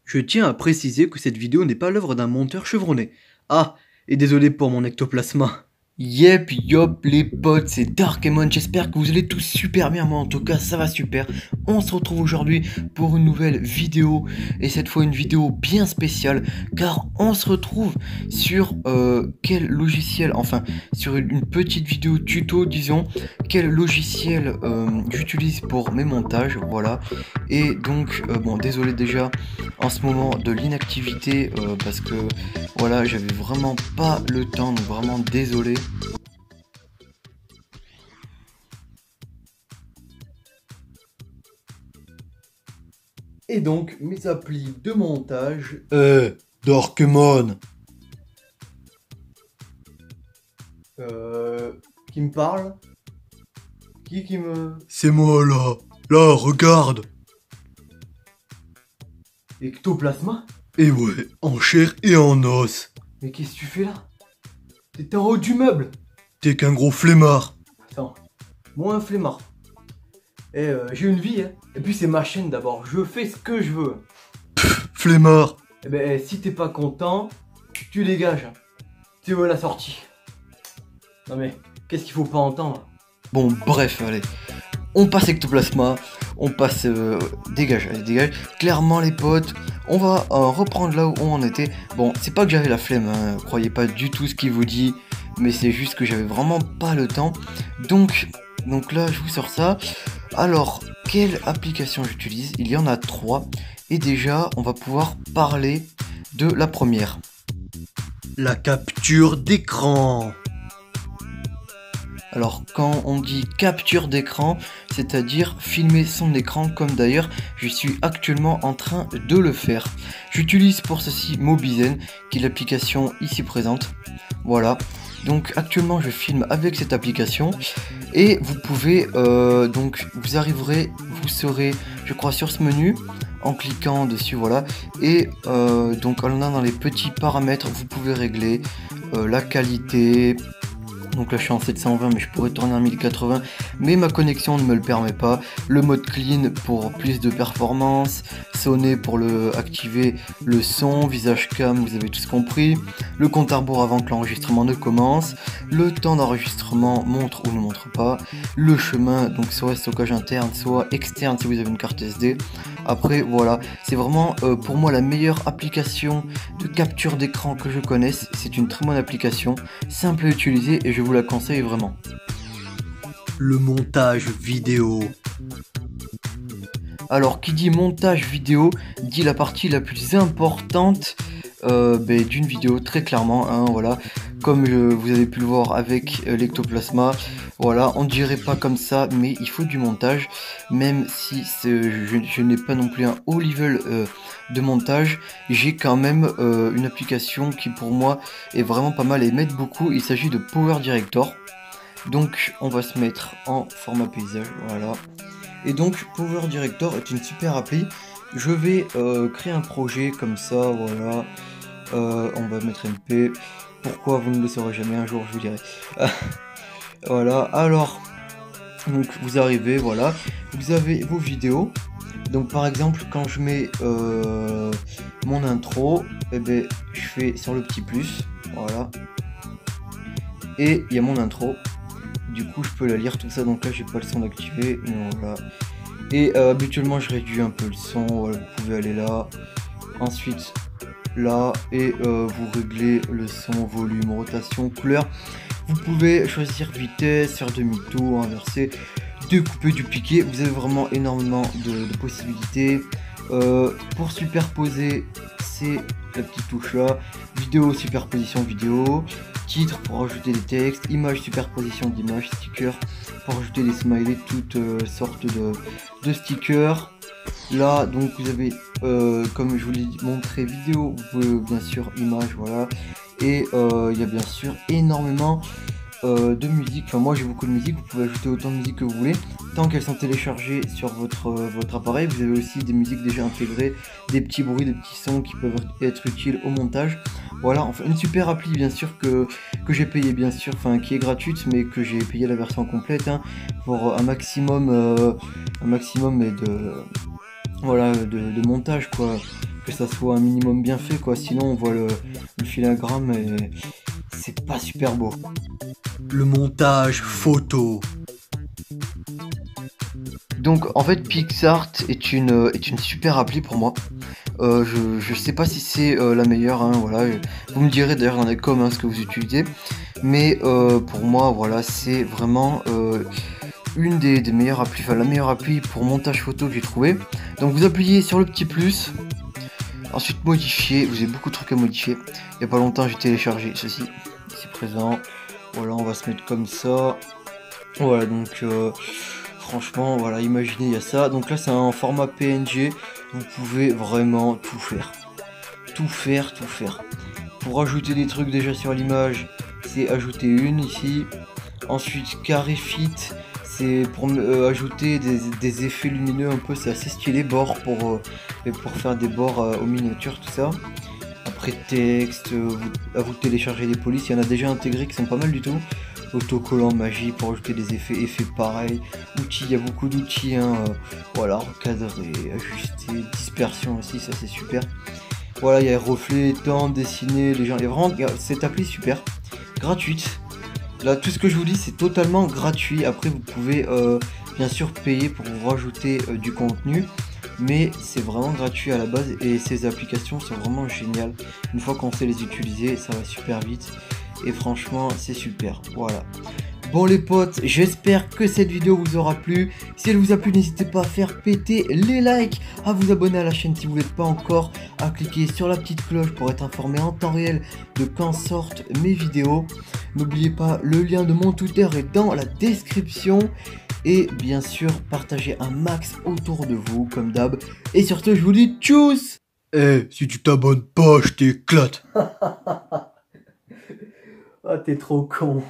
Je tiens à préciser que cette vidéo n'est pas l'œuvre d'un monteur chevronné. Ah, et désolé pour mon ectoplasma. Yep, yop les potes, c'est Darkemon, j'espère que vous allez tous super bien, moi en tout cas ça va super. On se retrouve aujourd'hui pour une nouvelle vidéo, et cette fois une vidéo bien spéciale, car on se retrouve sur quel logiciel, enfin sur une petite vidéo tuto disons, quel logiciel j'utilise pour mes montages, voilà. Et donc, bon désolé déjà en ce moment de l'inactivité, parce que voilà, j'avais vraiment pas le temps, donc vraiment désolé. Et donc, mes applis de montage... Darkemon. Qui me parle? Qui me... C'est moi là. Là, regarde. Ectoplasma? Et ouais, en chair et en os. Mais qu'est-ce que tu fais là? T'es en haut du meuble. T'es qu'un gros flemmard. Attends, moi un flemmard. J'ai une vie, hein. Et puis c'est ma chaîne d'abord, je fais ce que je veux. Flemmard. Eh ben, si t'es pas content, tu dégages. Tu veux la sortie. Non mais, qu'est-ce qu'il faut pas entendre? Bon, bref, allez. On passe Ectoplasma. On passe... dégage, allez, dégage. Clairement, les potes, on va reprendre là où on en était. Bon, c'est pas que j'avais la flemme, hein. Croyez pas du tout ce qu'il vous dit. Mais c'est juste que j'avais vraiment pas le temps. Donc là, je vous sors ça. Alors, quelle application j'utilise? Il y en a 3. Et déjà, on va pouvoir parler de la première. La capture d'écran. Alors, quand on dit capture d'écran, c'est-à-dire filmer son écran, comme d'ailleurs je suis actuellement en train de le faire. J'utilise pour ceci Mobizen, qui est l'application ici présente. Voilà. Donc actuellement je filme avec cette application et vous pouvez donc vous serez je crois sur ce menu en cliquant dessus, voilà, et donc en allant dans les petits paramètres vous pouvez régler la qualité. Donc là je suis en 720 mais je pourrais tourner en 1080 mais ma connexion ne me le permet pas. Le mode clean pour plus de performance, sonner pour activer le son, visage cam, vous avez tous compris. Le compte à rebours avant que l'enregistrement ne commence. Le temps d'enregistrement montre ou ne montre pas. Le chemin, donc soit stockage interne, soit externe si vous avez une carte SD. Après voilà, c'est vraiment pour moi la meilleure application de capture d'écran que je connaisse. C'est une très bonne application, simple à utiliser et je vous la conseille vraiment. Le montage vidéo. Alors qui dit montage vidéo dit la partie la plus importante d'une vidéo, très clairement, hein, voilà, comme vous avez pu le voir avec l'ectoplasma. Voilà, on dirait pas comme ça mais il faut du montage, même si je n'ai pas non plus un haut level de montage, j'ai quand même une application qui pour moi est vraiment pas mal et m'aide beaucoup. Il s'agit de Power Director. Donc on va se mettre en format paysage, voilà. Et donc Power Director est une super appli. Je vais créer un projet comme ça, voilà. On va mettre MP. Pourquoi vous ne le saurez jamais, un jour je vous dirai. Voilà, alors donc vous arrivez, voilà, vous avez vos vidéos. Donc par exemple quand je mets mon intro, eh ben, je fais sur le petit plus, voilà. Et il y a mon intro. Du coup je peux la lire tout ça, donc là j'ai pas le son d'activer, voilà. Et habituellement je réduis un peu le son, voilà, vous pouvez aller là, ensuite là, et vous réglez le son, volume, rotation, couleur. Vous pouvez choisir vitesse, faire demi-tour, inverser, découper, dupliquer, vous avez vraiment énormément de possibilités. Pour superposer, c'est la petite touche là, vidéo, superposition vidéo, titre pour ajouter des textes, image, superposition d'images, stickers pour ajouter des smileys, toutes sortes de stickers. Là donc vous avez comme je vous l'ai montré vidéo, vous pouvez bien sûr image, voilà, et il y a bien sûr énormément de musique. Enfin moi j'ai beaucoup de musique, vous pouvez ajouter autant de musique que vous voulez tant qu'elles sont téléchargées sur votre appareil. Vous avez aussi des musiques déjà intégrées, des petits bruits, des petits sons qui peuvent être utiles au montage. Voilà, enfin une super appli bien sûr que j'ai payé, bien sûr, enfin qui est gratuite mais que j'ai payé la version complète, hein, pour un maximum et de voilà de montage quoi, que ça soit un minimum bien fait quoi, sinon on voit le filagramme et c'est pas super beau. Le montage photo. Donc en fait PicsArt est une super appli pour moi. Je sais pas si c'est la meilleure, hein, voilà. Vous me direz d'ailleurs dans les com ce que vous utilisez. Mais pour moi voilà c'est vraiment une des meilleures applis, enfin la meilleure appli pour montage photo que j'ai trouvé. Donc vous appuyez sur le petit plus. Ensuite modifier, vous avez beaucoup de trucs à modifier. Il n'y a pas longtemps j'ai téléchargé ceci, ici présent. Voilà, on va se mettre comme ça. Voilà, donc franchement, voilà, imaginez, il y a ça. Donc là, c'est un format PNG. Vous pouvez vraiment tout faire. Tout faire, tout faire. Pour ajouter des trucs déjà sur l'image, c'est ajouter une ici. Ensuite, carré fit, c'est pour ajouter des effets lumineux un peu. C'est assez stylé. Bord pour faire des bords aux miniatures, tout ça. Après texte, à vous télécharger des polices, il y en a déjà intégrés qui sont pas mal du tout. Autocollant, magie pour ajouter des effets pareils. Outils, il y a beaucoup d'outils, hein, voilà, recadrer, ajuster, dispersion aussi, ça c'est super. Voilà, il y a reflets, temps, dessiner, les gens, il y a vraiment, cette appli super, gratuite. Là, tout ce que je vous dis, c'est totalement gratuit. Après, vous pouvez bien sûr payer pour vous rajouter du contenu. Mais c'est vraiment gratuit à la base et ces applications sont vraiment géniales. Une fois qu'on sait les utiliser, ça va super vite et franchement c'est super. Voilà. Bon les potes, j'espère que cette vidéo vous aura plu. Si elle vous a plu, n'hésitez pas à faire péter les likes, à vous abonner à la chaîne si vous n'êtes pas encore, à cliquer sur la petite cloche pour être informé en temps réel de quand sortent mes vidéos. N'oubliez pas, le lien de mon Twitter est dans la description. Et bien sûr, partagez un max autour de vous, comme d'hab. Et surtout, je vous dis tchuss. Eh, si tu t'abonnes pas, je t'éclate. Ah, t'es trop con.